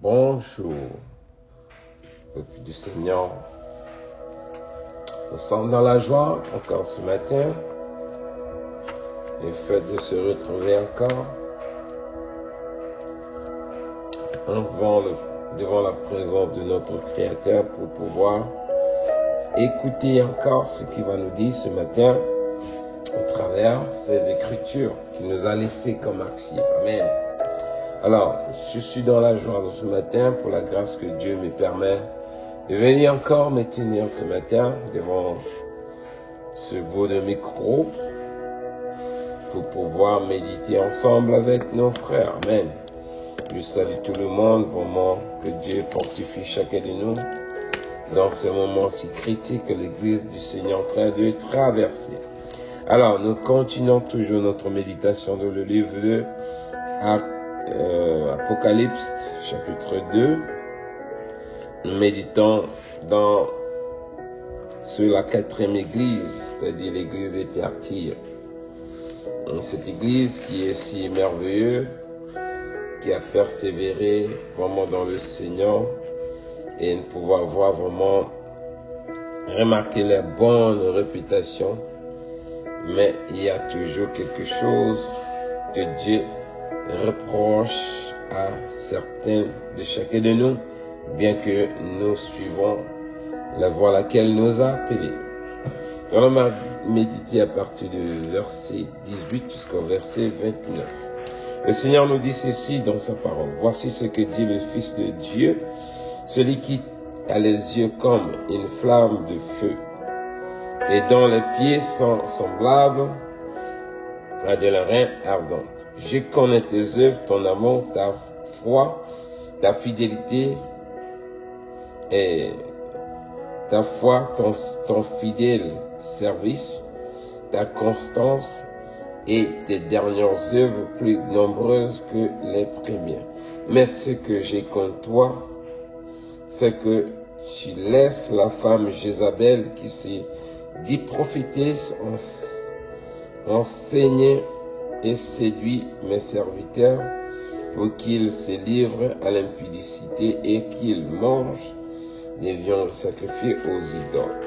Bonjour, peuple du Seigneur. Nous sommes dans la joie encore ce matin. Le fait de se retrouver encore devant la présence de notre Créateur pour pouvoir écouter encore ce qu'il va nous dire ce matin au travers ces Écritures qu'il nous a laissées comme archives. Amen. Alors, je suis dans la joie ce matin pour la grâce que Dieu me permet de venir encore me tenir ce matin devant ce beau de micro pour pouvoir méditer ensemble avec nos frères. Amen. Je salue tout le monde, vraiment que Dieu fortifie chacun de nous dans ce moment si critique que l'Église du Seigneur est en train de traverser. Alors, nous continuons toujours notre méditation dans le livre de Apocalypse, chapitre 2. Nous méditons sur la 4e église, c'est-à-dire l'église de Thyatire. Cette église qui est si merveilleuse, qui a persévéré vraiment dans le Seigneur, et nous pouvons voir vraiment remarquer la bonne réputation, mais il y a toujours quelque chose que Dieu reproche à certains de chacun de nous, bien que nous suivons la voie à laquelle nous a appelés. On va méditer à partir du verset 18 jusqu'au verset 29. Le Seigneur nous dit ceci dans sa parole. Voici ce que dit le Fils de Dieu, celui qui a les yeux comme une flamme de feu et dont les pieds sont semblables à de la reine ardente. Je connais tes œuvres, ton amour, ta foi, ta fidélité et ta foi, ton fidèle service, ta constance et tes dernières œuvres plus nombreuses que les premières. Mais ce que j'ai contre toi, c'est que tu laisses la femme Jézabel qui s'est dit prophétesse enseigner et séduit mes serviteurs pour qu'ils se livrent à l'impudicité et qu'ils mangent des viandes sacrifiées aux idoles.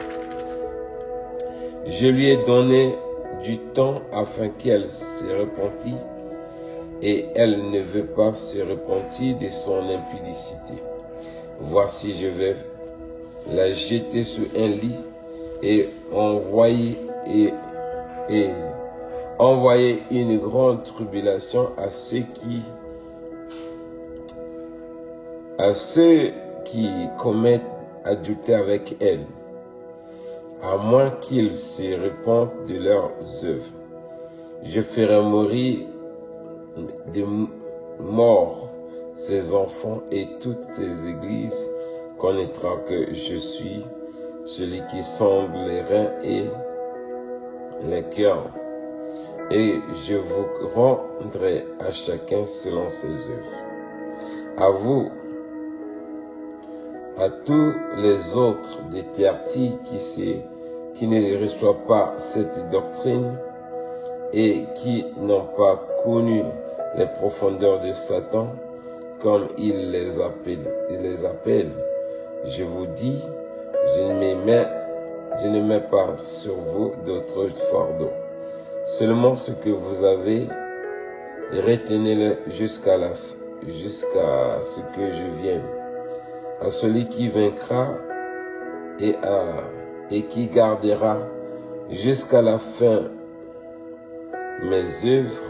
Je lui ai donné du temps afin qu'elle se repentît, et elle ne veut pas se repentir de son impudicité. Voici, je vais la jeter sur un lit et envoyer une grande tribulation à ceux qui commettent adultère avec elle, à moins qu'ils se repentent de leurs œuvres. Je ferai mourir de mort ses enfants, et toutes ces églises connaîtront que je suis celui qui sonde les reins et les cœurs, et je vous rendrai à chacun selon ses œuvres. À vous, à tous les autres de Thyatire qui ne reçoivent pas cette doctrine et qui n'ont pas connu les profondeurs de Satan, comme il les appelle, je vous dis, je ne mets pas sur vous d'autres fardeaux. Seulement ce que vous avez, retenez-le jusqu'à ce que je vienne. À celui qui vaincra et qui gardera jusqu'à la fin mes œuvres,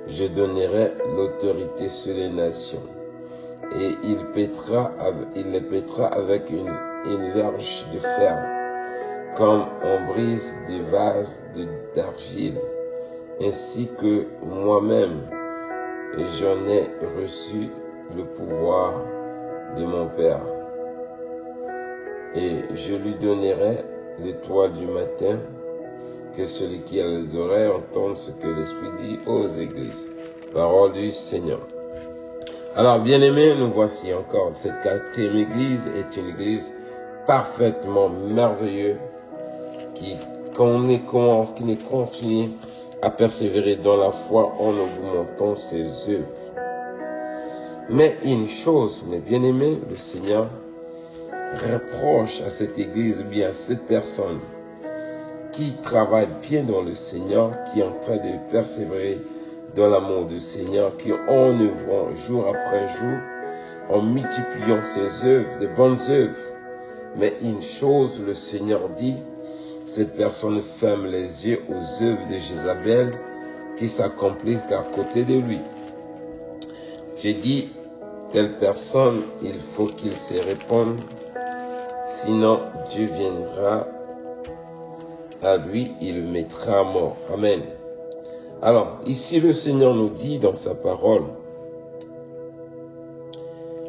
je donnerai l'autorité sur les nations, et il les pètera avec une verge de fer, comme on brise des vases d'argile, ainsi que moi-même j'en ai reçu le pouvoir de mon Père. Et je lui donnerai l'étoile du matin, que celui qui a les oreilles entende ce que l'Esprit dit aux églises. Parole du Seigneur. Alors, bien-aimés, nous voici encore. Cette 4e église est une église parfaitement merveilleuse qui continue à persévérer dans la foi en augmentant ses œuvres. Mais une chose, mes bien-aimés, le Seigneur reproche à cette église, bien à cette personne qui travaille bien dans le Seigneur, qui est en train de persévérer dans l'amour du Seigneur, qui en œuvrant jour après jour, en multipliant ses œuvres, de bonnes œuvres. Mais une chose, le Seigneur dit, cette personne ferme les yeux aux œuvres de Jézabel qui s'accomplissent à côté de lui. J'ai dit, telle personne, il faut qu'il se réponde, sinon Dieu viendra à lui, il le mettra à mort. Amen. Alors, ici le Seigneur nous dit dans sa parole,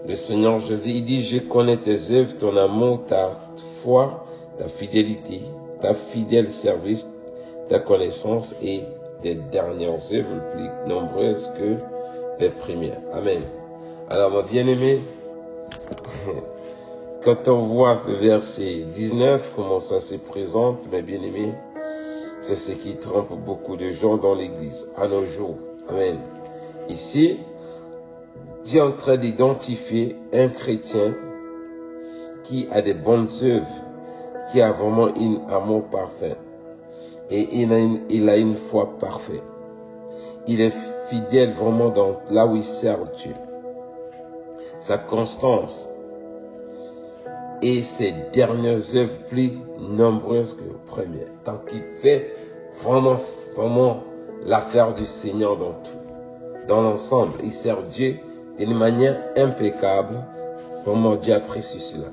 le Seigneur Jésus, il dit, je connais tes œuvres, ton amour, ta foi, ta fidélité, ta fidèle service, ta connaissance et tes dernières œuvres plus nombreuses que les premières. Amen. Alors, mon bien-aimé, quand on voit le verset 19, comment ça se présente, mes bien-aimés, c'est ce qui trompe beaucoup de gens dans l'église, à nos jours. Amen. Ici, Dieu est en train d'identifier un chrétien qui a des bonnes œuvres, qui a vraiment un amour parfait. Et il a une foi parfaite. Il est fidèle vraiment dans là où il sert Dieu. Sa constance et ses dernières œuvres plus nombreuses que les premières. Tant qu'il fait vraiment l'affaire du Seigneur dans tout. Dans l'ensemble, il sert Dieu d'une manière impeccable. Vraiment, Dieu apprécie cela.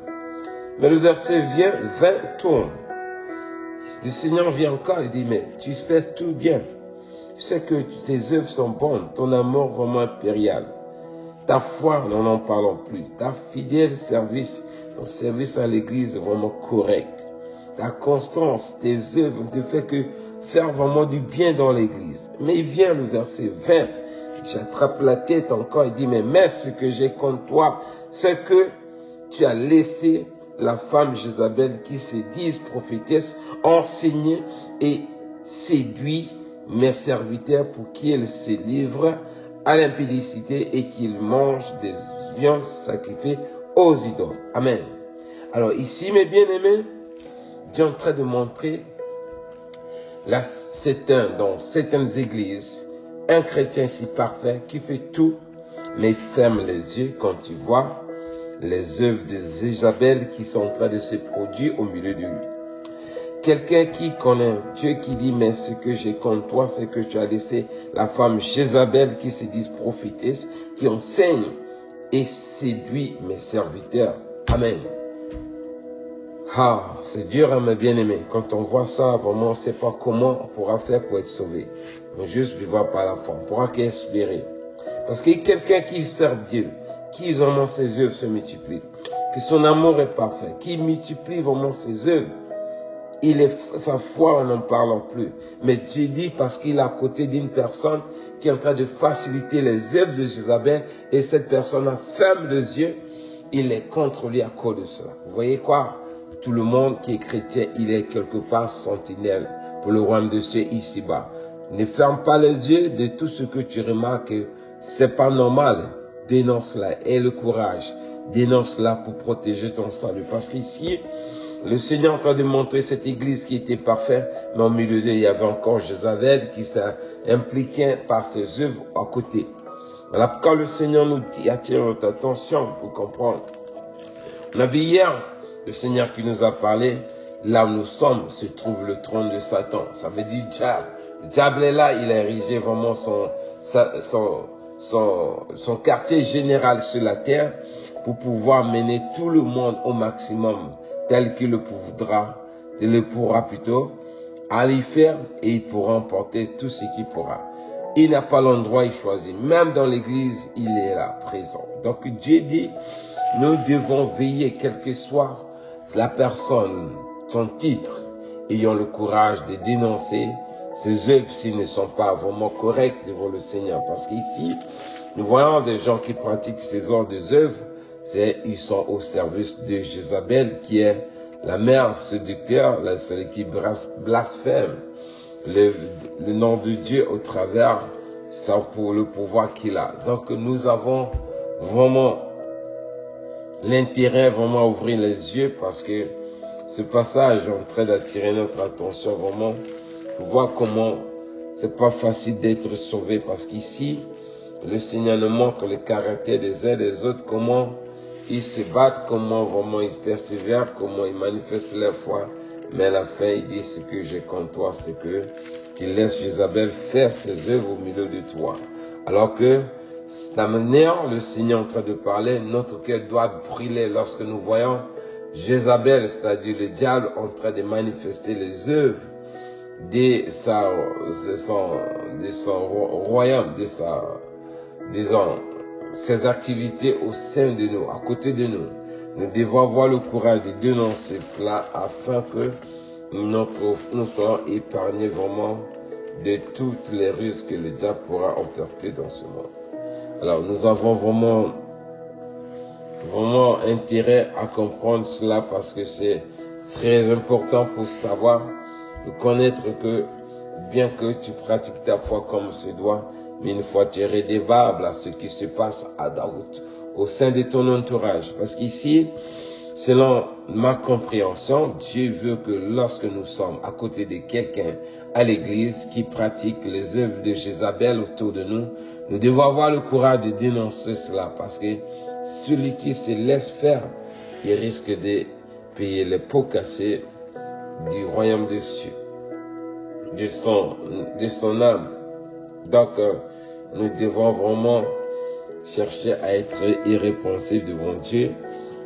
Mais le verset 20 tourne. Le Seigneur vient encore et dit, mais tu fais tout bien. Tu sais que tes œuvres sont bonnes, ton amour vraiment impérial. Ta foi, nous n'en parlons plus. Ta fidèle service, ton service à l'église est vraiment correct. Ta constance, tes œuvres ne te fait que faire vraiment du bien dans l'église. Mais il vient le verset 20. J'attrape la tête encore et dit, mais ce que j'ai contre toi, c'est que tu as laissé la femme Jézabel qui se dit prophétesse enseigner et séduit mes serviteurs pour qu'ils se livrent à l'impudicité et qu'ils mangent des viandes sacrifiées aux idoles. Amen. Alors ici, mes bien-aimés, Dieu est en train de montrer dans certaines églises, un chrétien si parfait qui fait tout, mais ferme les yeux quand il voit les œuvres de Jézabel qui sont en train de se produire au milieu de lui. Quelqu'un qui connaît Dieu qui dit, mais ce que j'ai contre toi, c'est que tu as laissé la femme Jézabel qui se dit prophétesse, qui enseigne et séduit mes serviteurs. Amen. Ah, c'est dur, hein, mes bien-aimés. Quand on voit ça, vraiment, on ne sait pas comment on pourra faire pour être sauvé. On juste vivre par la foi. On pourra qu'espérer. Parce qu'il y a quelqu'un qui sert Dieu, qui vraiment ses œuvres se multiplient, que son amour est parfait, qui multiplie vraiment ses œuvres. Sa foi, on n'en parle plus. Mais Dieu dit parce qu'il est à côté d'une personne qui est en train de faciliter les œuvres de Jézabel et cette personne a ferme les yeux, il est contre lui à cause de cela. Vous voyez quoi? Tout le monde qui est chrétien, il est quelque part sentinelle pour le royaume de Dieu ici-bas. Ne ferme pas les yeux de tout ce que tu remarques, c'est pas normal. Dénonce-la, aie le courage. Dénonce-la pour protéger ton salut. Parce qu'ici, le Seigneur est en train de montrer cette église qui était parfaite, mais au milieu d'eux, il y avait encore Jézabel qui s'impliquait par ses œuvres à côté. Voilà pourquoi le Seigneur nous attire notre attention pour comprendre. On a vu hier, le Seigneur qui nous a parlé, là où nous sommes se trouve le trône de Satan. Ça veut dire diable. Le diable est là, il a érigé vraiment son quartier général sur la terre pour pouvoir mener tout le monde au maximum tel qu'il le pourra plutôt, à l'y faire et il pourra emporter tout ce qu'il pourra. Il n'a pas l'endroit il choisit. Même dans l'église, il est là, présent. Donc Dieu dit, nous devons veiller, quelle que soit la personne, son titre, ayant le courage de dénoncer ses œuvres s'ils ne sont pas vraiment corrects devant le Seigneur. Parce qu'ici, nous voyons des gens qui pratiquent ces genres d'œuvres, ils sont au service de Jézabel, qui est la mère séducteur, celle qui blasphème le nom de Dieu au travers pour le pouvoir qu'il a. Donc nous avons vraiment l'intérêt vraiment à ouvrir les yeux parce que ce passage est en train d'attirer notre attention vraiment pour voir comment c'est pas facile d'être sauvé parce qu'ici, le Seigneur nous montre le caractère des uns des autres, comment ils se battent, comment vraiment ils persévèrent, comment ils manifestent leur foi. Mais à la fin, il dit, ce que j'ai contre toi, c'est que tu laisses Jézabel faire ses œuvres au milieu de toi. Alors que, la manière le Seigneur est en train de parler, notre cœur doit brûler lorsque nous voyons Jézabel, c'est-à-dire le diable, en train de manifester les œuvres de son royaume, disons, ses activités au sein de nous, à côté de nous. Nous devons avoir le courage de dénoncer cela afin que nous soyons épargnés vraiment de toutes les ruses que le diable pourra emporter dans ce monde. Alors nous avons vraiment intérêt à comprendre cela parce que c'est très important pour savoir, de connaître que bien que tu pratiques ta foi comme se doit, mais une fois tu es redevable à ce qui se passe au sein de ton entourage. Parce qu'ici, selon ma compréhension, Dieu veut que lorsque nous sommes à côté de quelqu'un à l'église qui pratique les œuvres de Jézabel autour de nous, nous devons avoir le courage de dénoncer cela parce que celui qui se laisse faire, il risque de payer les pots cassés du royaume des cieux, de son âme. Donc, nous devons vraiment chercher à être irréponsifs devant Dieu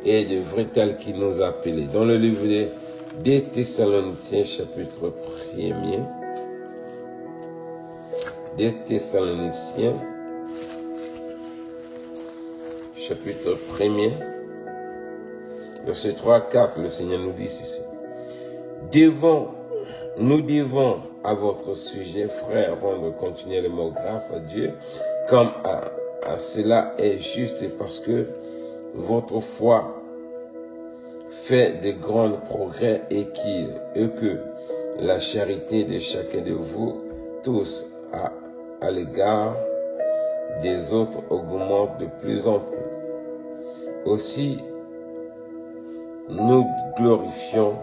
et de vrai tel qu'il nous a appelés. Dans le livre des Thessaloniciens, chapitre 1er, des Thessaloniciens, chapitre 1er, verset 3 à 4, le Seigneur nous dit ceci. Nous devons à votre sujet, frères, rendre continuellement grâce à Dieu, comme à cela est juste parce que votre foi fait de grands progrès et que la charité de chacun de vous tous à l'égard des autres augmente de plus en plus. Aussi, nous glorifierons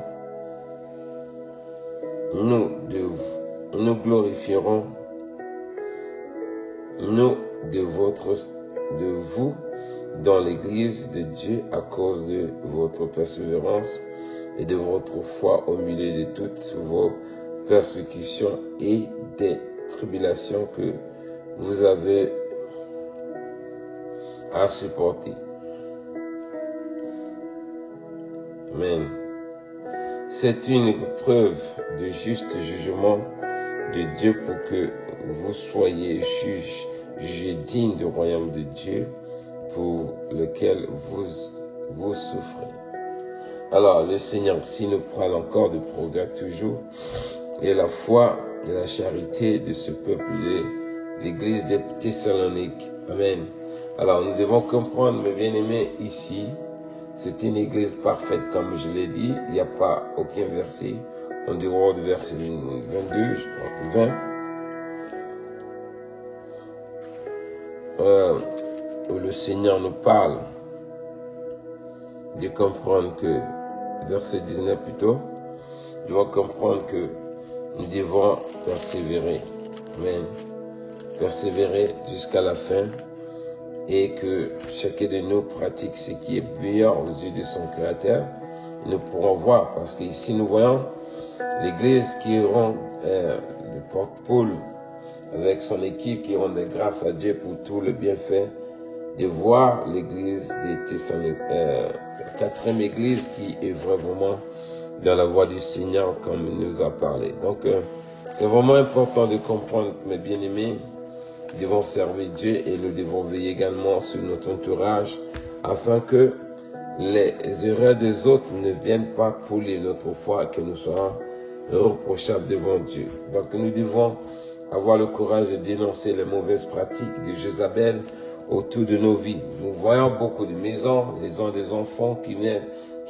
de vous dans l'église de Dieu à cause de votre persévérance et de votre foi au milieu de toutes vos persécutions et des tribulations que vous avez à supporter. Amen. C'est une preuve de juste jugement de Dieu pour que vous soyez jugés dignes du royaume de Dieu pour lequel vous souffrez. Alors, le Seigneur, s'il nous parle encore de progrès toujours, et la foi et la charité de ce peuple de l'église de Thessalonique. Amen. Alors, nous devons comprendre, mes bien-aimés, ici, c'est une église parfaite, comme je l'ai dit. Il n'y a pas aucun verset. En dehors du verset 22, je crois, 20, où le Seigneur nous parle de comprendre que, verset 19 plutôt, nous devons comprendre que nous devons persévérer. Amen. Persévérer jusqu'à la fin. Et que chacun de nous pratique ce qui est meilleur aux yeux de son Créateur, nous pourrons voir, parce qu'ici nous voyons l'église qui rend le porte-pôle avec son équipe qui rend grâce à Dieu pour tout le bienfait, de voir l'église des Thessaloniques, la quatrième église qui est vraiment dans la voie du Seigneur comme il nous a parlé. Donc c'est vraiment important de comprendre, mes bien-aimés, nous devons servir Dieu et nous devons veiller également sur notre entourage afin que les erreurs des autres ne viennent pas polluer notre foi et que nous soyons reprochables devant Dieu. Donc nous devons avoir le courage de dénoncer les mauvaises pratiques de Jézabel autour de nos vies. Nous voyons beaucoup de maisons, les uns des enfants qui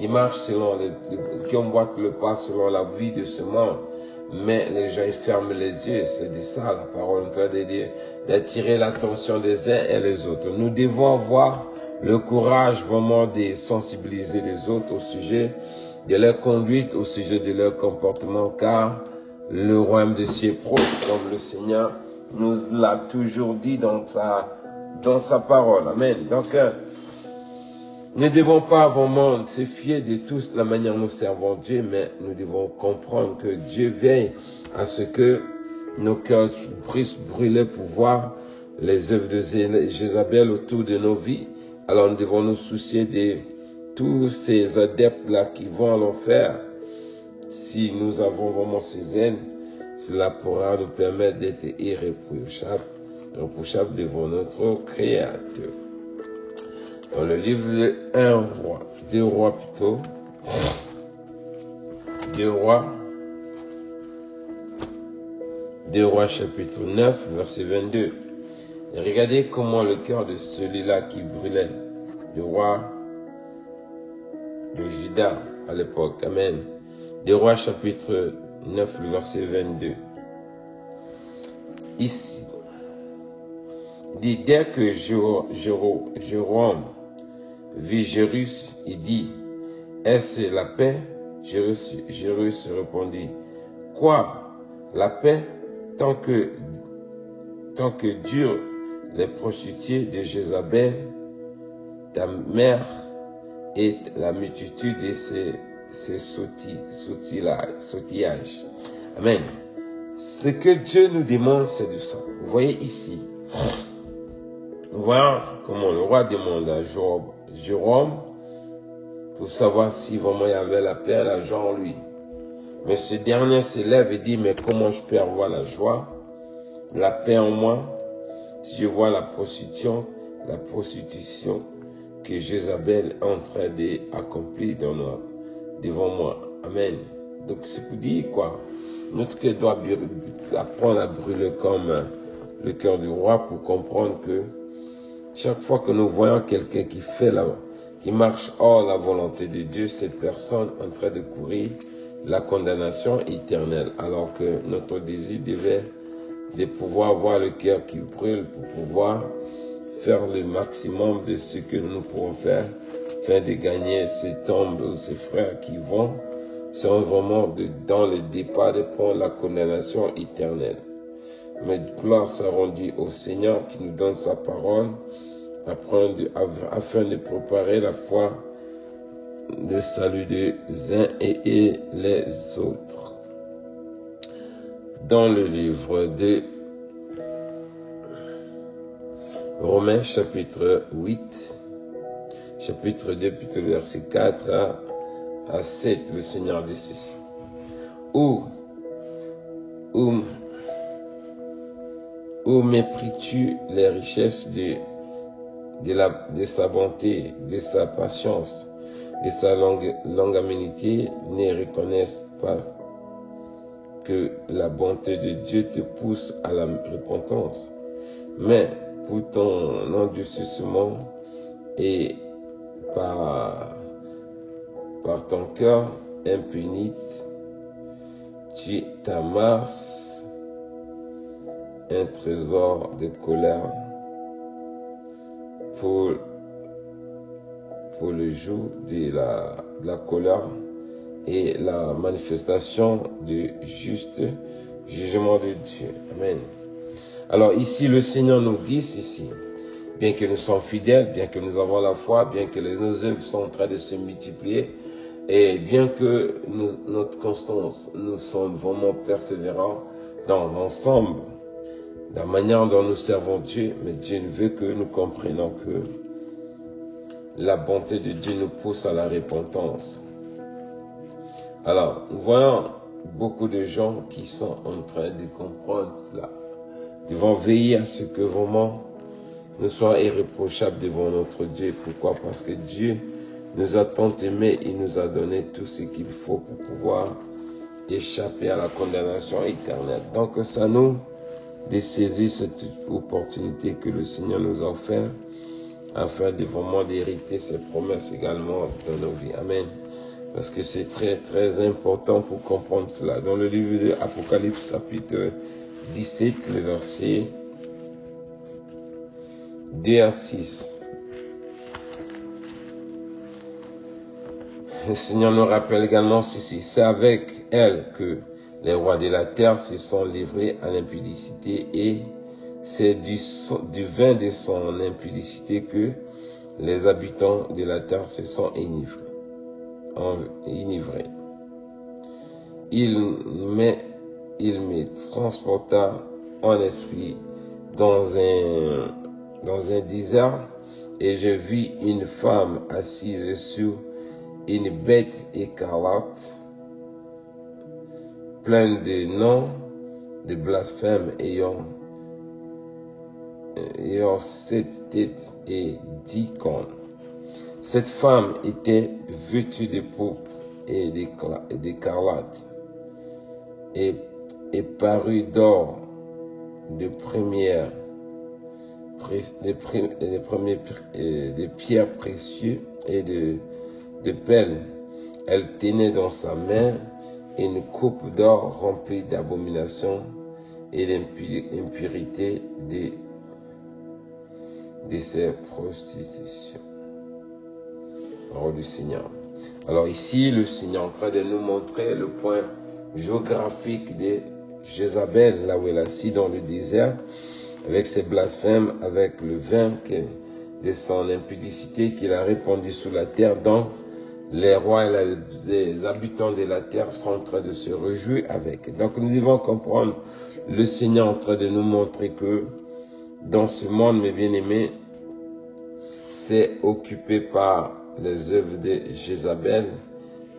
marchent qui emboîtent le pas selon la vie de ce monde. Mais les gens ils ferment les yeux, c'est de ça la parole en train de dire, d'attirer l'attention des uns et les autres. Nous devons avoir le courage vraiment de sensibiliser les autres au sujet de leur conduite, au sujet de leur comportement, car le royaume de cieux est proche, comme le Seigneur nous l'a toujours dit dans sa parole. Amen. Donc, ne devons pas vraiment se fier de tous la manière dont nous servons Dieu, mais nous devons comprendre que Dieu veille à ce que nos cœurs puissent brûler pour voir les œuvres de Jézabel autour de nos vies. Alors nous devons nous soucier de tous ces adeptes-là qui vont à l'enfer. Si nous avons vraiment ces haines, cela pourra nous permettre d'être irréprochables devant notre Créateur. Dans le livre de 2 Rois chapitre 9, verset 22. Et regardez comment le cœur de celui-là qui brûlait, le roi de Juda à l'époque. Amen. 2 Rois chapitre 9, verset 22. Ici, dit, dès que Jérôme vit Jérus, il dit, est-ce la paix? Jérus répondit, quoi? La paix? Tant que durent les prostituées de Jézabel, ta mère, et la multitude de ses sautillages. Amen. Ce que Dieu nous demande, c'est de ça. Vous voyez ici, voir comment le roi demande à Jérôme pour savoir si vraiment il y avait la paix, la joie en lui. Mais ce dernier se lève et dit, mais comment je peux avoir la joie, la paix en moi, si je vois la prostitution que Jézabel est en train d'accomplir devant moi. Amen. Donc c'est pour dire quoi? Notre cœur doit apprendre à brûler comme le cœur du roi pour comprendre que chaque fois que nous voyons quelqu'un qui marche hors la volonté de Dieu, cette personne est en train de courir la condamnation éternelle, alors que notre désir devait de pouvoir avoir le cœur qui brûle pour pouvoir faire le maximum de ce que nous pouvons faire, afin de gagner ces tombes ou ces frères qui sont vraiment dans le départ de prendre la condamnation éternelle. Mais gloire soit rendue au Seigneur qui nous donne sa parole, afin de préparer la foi, le salut des uns et les autres. Dans le livre de Romains chapitre 8, chapitre 2, plutôt verset 4 à 7, le Seigneur dit ceci. Où mépris-tu les richesses de sa bonté, de sa patience, de sa longanimité, ne reconnaissent pas que la bonté de Dieu te pousse à la repentance. Mais pour ton endurcissement et par ton cœur impuni, tu t'amasses un trésor de colère pour le jour de la colère et la manifestation du juste jugement de Dieu. Amen. Alors ici, le Seigneur nous dit ceci, bien que nous sommes fidèles, bien que nous avons la foi, bien que nos œuvres sont en train de se multiplier, et bien que notre constance, nous sommes vraiment persévérants dans l'ensemble, la manière dont nous servons Dieu, mais Dieu veut que nous comprenions que la bonté de Dieu nous pousse à la repentance. Alors, nous voyons beaucoup de gens qui sont en train de comprendre cela. Ils vont veiller à ce que vraiment nous soyons irréprochables devant notre Dieu. Pourquoi? Parce que Dieu nous a tant aimés, il nous a donné tout ce qu'il faut pour pouvoir échapper à la condamnation éternelle. Donc, ça nous de saisir cette opportunité que le Seigneur nous a offert afin de vraiment d'hériter ses promesses également dans nos vies. Amen. Parce que c'est très très important pour comprendre cela. Dans le livre de Apocalypse chapitre 17, le verset 2 à 6. Le Seigneur nous rappelle également ceci. C'est avec elle que les rois de la terre se sont livrés à l'impudicité et c'est du vin de son impudicité que les habitants de la terre se sont enivrés. Il me transporta en esprit dans un désert et je vis une femme assise sur une bête écarlate, pleine de noms de blasphème ayant 7 têtes et 10 cornes. Cette femme était vêtue de pourpre et d'écarlate et parut d'or, de pierres précieuses et de perles. Elle tenait dans sa main une coupe d'or remplie d'abominations et d'impurité de ses prostitutions. Parole du Seigneur. Alors ici, le Seigneur est en train de nous montrer le point géographique de Jézabel, là où elle est assise dans le désert, avec ses blasphèmes, avec le vin de son impudicité qu'il a répandu sur la terre. Donc, les rois et les habitants de la terre sont en train de se réjouir avec. Donc, nous devons comprendre le Seigneur en train de nous montrer que dans ce monde, mes bien-aimés, c'est occupé par les œuvres de Jézabel,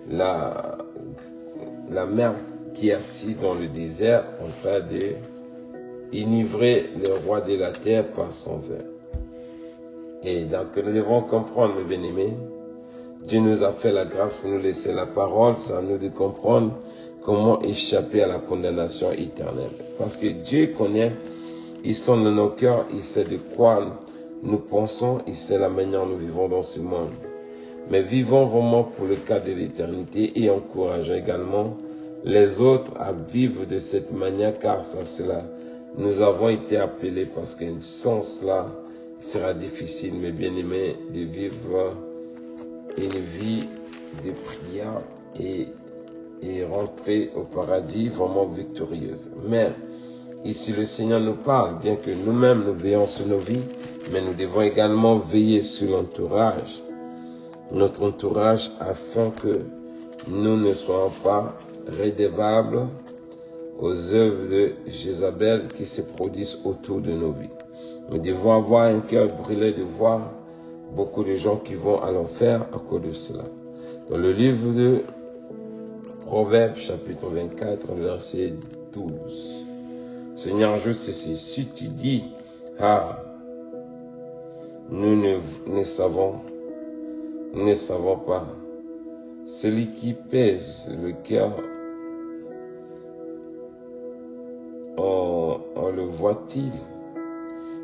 la mère qui est assise dans le désert en train de enivrer les rois de la terre par son vin. Et donc nous devons comprendre, mes bien-aimés, Dieu nous a fait la grâce pour nous laisser la parole, c'est à nous de comprendre comment échapper à la condamnation éternelle. Parce que Dieu connaît, il sonde dans nos cœurs, il sait de quoi nous pensons, il sait la manière dont nous vivons dans ce monde. Mais vivons vraiment pour le cas de l'éternité et encourageons également les autres à vivre de cette manière, car sans cela, nous avons été appelés parce que sans cela, il sera difficile, mes bien-aimés, de vivre une vie de prière et rentrer au paradis vraiment victorieuse. Mais ici, le Seigneur nous parle, bien que nous-mêmes nous veillons sur nos vies, mais nous devons également veiller sur l'entourage, notre entourage, afin que nous ne soyons pas redevables aux œuvres de Jézabel qui se produisent autour de nos vies. Nous devons avoir un cœur brûlé de voir beaucoup de gens qui vont à l'enfer à cause de cela. Dans le livre de Proverbes, chapitre 24, verset 12, Seigneur, je sais si tu dis, nous ne savons pas. Celui qui pèse le cœur, on le voit-il?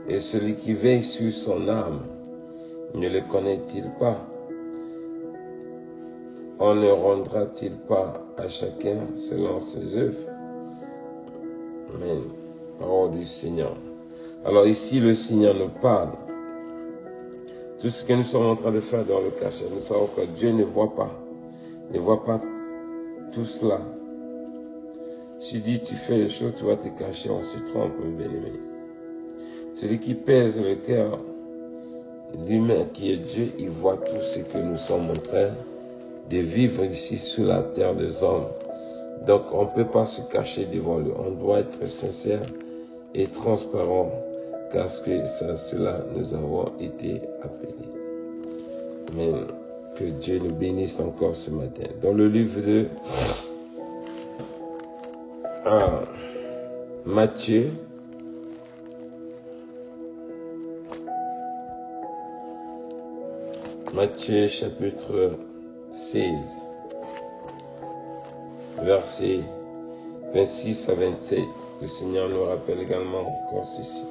Et celui qui veille sur son âme, ne le connaît-il pas? On ne rendra-t-il pas à chacun selon ses œuvres? Amen. Parole du Seigneur. Alors ici, le Seigneur nous parle. Tout ce que nous sommes en train de faire dans le cachet, nous savons que Dieu ne voit pas tout cela. Si dit tu fais les choses, tu vas te cacher, on se trompe, mon bien-aimé. Celui qui pèse le cœur, lui-même qui est Dieu, il voit tout ce que nous sommes en train de vivre ici sur la terre des hommes. Donc on ne peut pas se cacher devant lui. On doit être sincère et transparent, car cela nous avons été appelés. Mais que Dieu nous bénisse encore ce matin. Dans le livre de Matthieu, chapitre 16, versets 26 à 27, le Seigneur nous rappelle également encore ceci.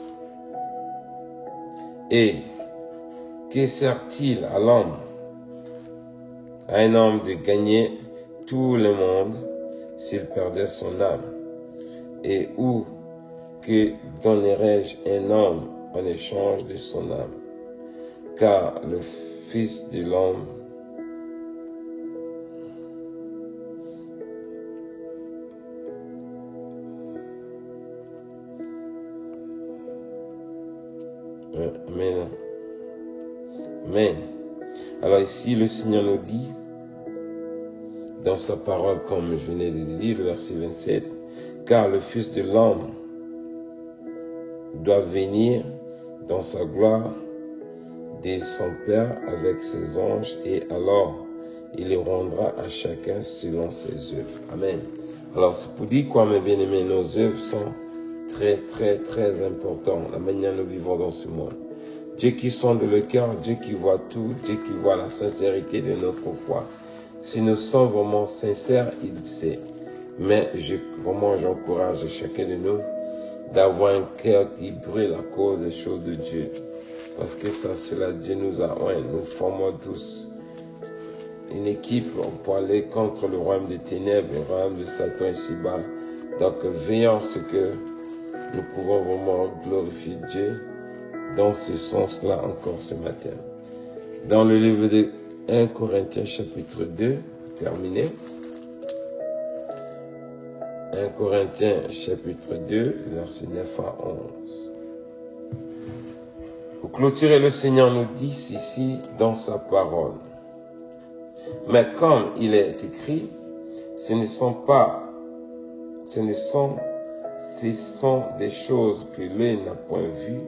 Et que sert-il à l'homme, à un homme de gagner tout le monde s'il perdait son âme? Et où que donnerais-je un homme en échange de son âme? Car le Fils de l'homme Amen. Alors ici, le Seigneur nous dit, dans sa parole, comme je venais de le dire, le verset 27, car le Fils de l'homme doit venir dans sa gloire de son Père avec ses anges, et alors il les rendra à chacun selon ses œuvres. Amen. Alors c'est pour dire quoi, mes bien-aimés, nos œuvres sont très, très, très importantes, la manière dont nous vivons dans ce monde. Dieu qui sonde le cœur, Dieu qui voit tout, Dieu qui voit la sincérité de notre foi. Si nous sommes vraiment sincères, il sait. Mais vraiment, j'encourage chacun de nous d'avoir un cœur qui brûle à cause des choses de Dieu. Parce que ça, c'est là, Dieu nous a oint. Nous formons tous une équipe pour aller contre le royaume des ténèbres, le royaume de Satan ici-bas. Donc, veillons à ce que nous pouvons vraiment glorifier Dieu dans ce sens-là encore ce matin. Dans le livre de 1 Corinthiens chapitre 2, terminé. 1 Corinthiens chapitre 2, versets 9 à 11. Pour clôturer, le Seigneur nous dit ici dans sa parole. Mais comme il est écrit, ce sont des choses que l'œil n'a point vues,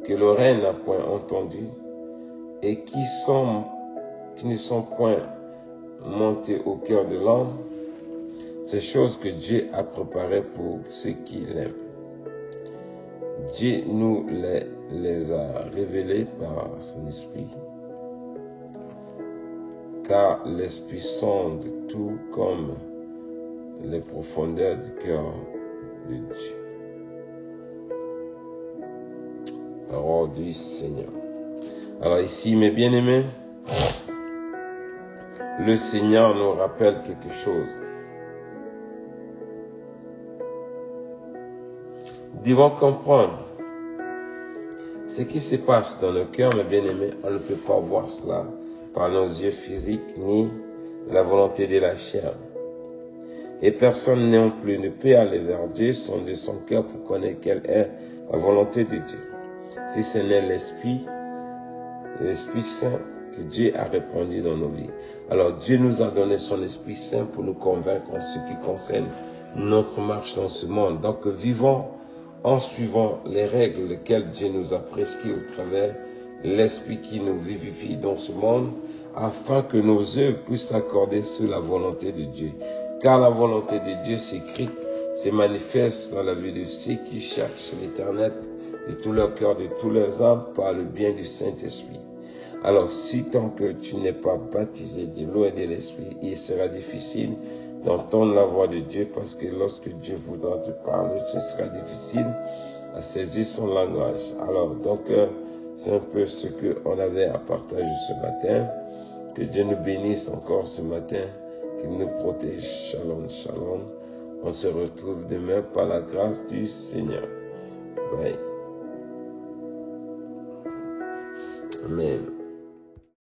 que l'oreille n'a point entendues, et qui ne sont point montées au cœur de l'homme, ces choses que Dieu a préparées pour ceux qui l'aiment. Dieu nous les a révélées par son esprit, car l'esprit sonde tout comme les profondeurs du cœur de Dieu. Parole du Seigneur. Alors ici, mes bien-aimés, le Seigneur nous rappelle quelque chose. Nous devons comprendre ce qui se passe dans nos cœurs, mes bien-aimés. On ne peut pas voir cela par nos yeux physiques ni la volonté de la chair. Et personne non plus ne peut aller vers Dieu sonder son cœur pour connaître quelle est la volonté de Dieu. Si ce n'est l'Esprit Saint que Dieu a répandu dans nos vies. Alors Dieu nous a donné son Esprit Saint pour nous convaincre en ce qui concerne notre marche dans ce monde. Donc vivons en suivant les règles lesquelles Dieu nous a prescrites au travers l'Esprit qui nous vivifie dans ce monde, afin que nos œuvres puissent s'accorder sur la volonté de Dieu. Car la volonté de Dieu s'écrit, se manifeste dans la vie de ceux qui cherchent l'Éternel de tout leur cœur, de tous leurs âmes, par le bien du Saint-Esprit. Alors, si tant que tu n'es pas baptisé de l'eau et de l'Esprit, il sera difficile d'entendre la voix de Dieu, parce que lorsque Dieu voudra te parler, ce sera difficile à saisir son langage. Alors, donc, c'est un peu ce qu'on avait à partager ce matin. Que Dieu nous bénisse encore ce matin, qu'il nous protège. Shalom, shalom. On se retrouve demain par la grâce du Seigneur. Bye. Amen.